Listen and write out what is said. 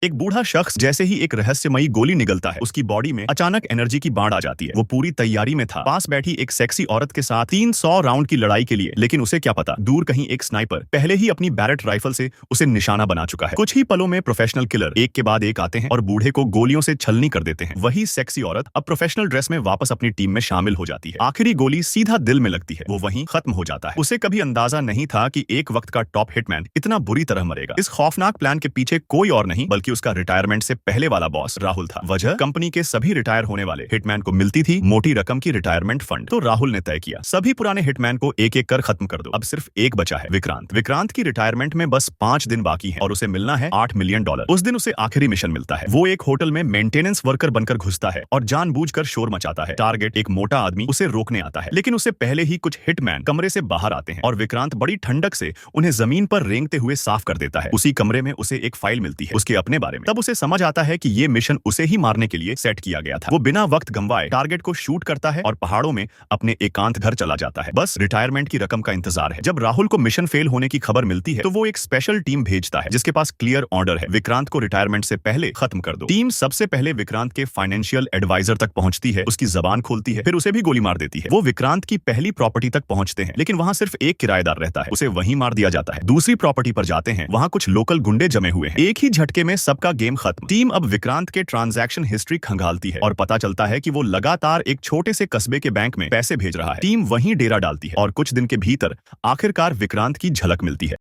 एक बूढ़ा शख्स जैसे ही एक रहस्यमयी गोली निगलता है, उसकी बॉडी में अचानक एनर्जी की बाढ़ आ जाती है। वो पूरी तैयारी में था, पास बैठी एक सेक्सी औरत के साथ 300 राउंड की लड़ाई के लिए, लेकिन उसे क्या पता, दूर कहीं एक स्नाइपर पहले ही अपनी बैरेट राइफल से उसे निशाना बना चुका है। कुछ ही पलों में प्रोफेशनल किलर एक के बाद एक आते हैं और बूढ़े को गोलियों से छलनी कर देते हैं। वही सेक्सी औरत अब प्रोफेशनल ड्रेस में वापस अपनी टीम में शामिल हो जाती है। आखिरी गोली सीधा दिल में लगती है, वो वहीं खत्म हो जाता है। उसे कभी अंदाजा नहीं था कि एक वक्त का टॉप हिटमैन इतना बुरी तरह मरेगा। इस खौफनाक प्लान के पीछे कोई और नहीं बल्कि उसका रिटायरमेंट से पहले वाला बॉस राहुल था। वजह, कंपनी के सभी रिटायर होने वाले हिटमैन को मिलती थी मोटी रकम की रिटायरमेंट फंड। तो राहुल ने तय किया, सभी पुराने हिटमैन को एक एक कर खत्म कर दो। अब सिर्फ एक बचा है, विक्रांत। विक्रांत की रिटायरमेंट में बस 5 दिन बाकी है और उसे मिलना है $8 मिलियन। उस दिन उसे आखिरी मिशन मिलता है। वो एक होटल में मेंटेनेंस वर्कर बनकर घुसता है और जानबूझकर शोर मचाता है। टारगेट, एक मोटा आदमी, उसे रोकने आता है, लेकिन उससे पहले ही कुछ हिटमैन कमरे से बाहर आते हैं और विक्रांत बड़ी ठंडक से उन्हें जमीन पर रेंगते हुए साफ कर देता है। उसी कमरे में उसे एक फाइल मिलती है उसके अपने बारे में। तब उसे समझ आता है कि ये मिशन उसे ही मारने के लिए सेट किया गया था। वो बिना वक्त गंवाए टारगेट को शूट करता है और पहाड़ों में अपने एकांत घर चला जाता है। बस रिटायरमेंट की रकम का इंतजार है। जब राहुल को मिशन फेल होने की खबर मिलती है तो वो एक स्पेशल टीम भेजता है जिसके पास क्लियर ऑर्डर है, विक्रांत को रिटायरमेंट से पहले खत्म कर दो। टीम सबसे पहले विक्रांत के फाइनेंशियल एडवाइजर तक पहुंचती है, उसकी जबान खोलती है, फिर उसे भी गोली मार देती है। वो विक्रांत की पहली प्रॉपर्टी तक पहुंचते हैं, लेकिन वहां सिर्फ एक किराएदार रहता है, उसे वहीं मार दिया जाता है। दूसरी प्रॉपर्टी पर जाते हैं, वहां कुछ लोकल गुंडे जमे हुए हैं। एक ही झटके में सबका गेम खत्म। टीम अब विक्रांत के ट्रांजैक्शन हिस्ट्री खंगालती है और पता चलता है कि वो लगातार एक छोटे से कस्बे के बैंक में पैसे भेज रहा है। टीम वहीं डेरा डालती है और कुछ दिन के भीतर आखिरकार विक्रांत की झलक मिलती है।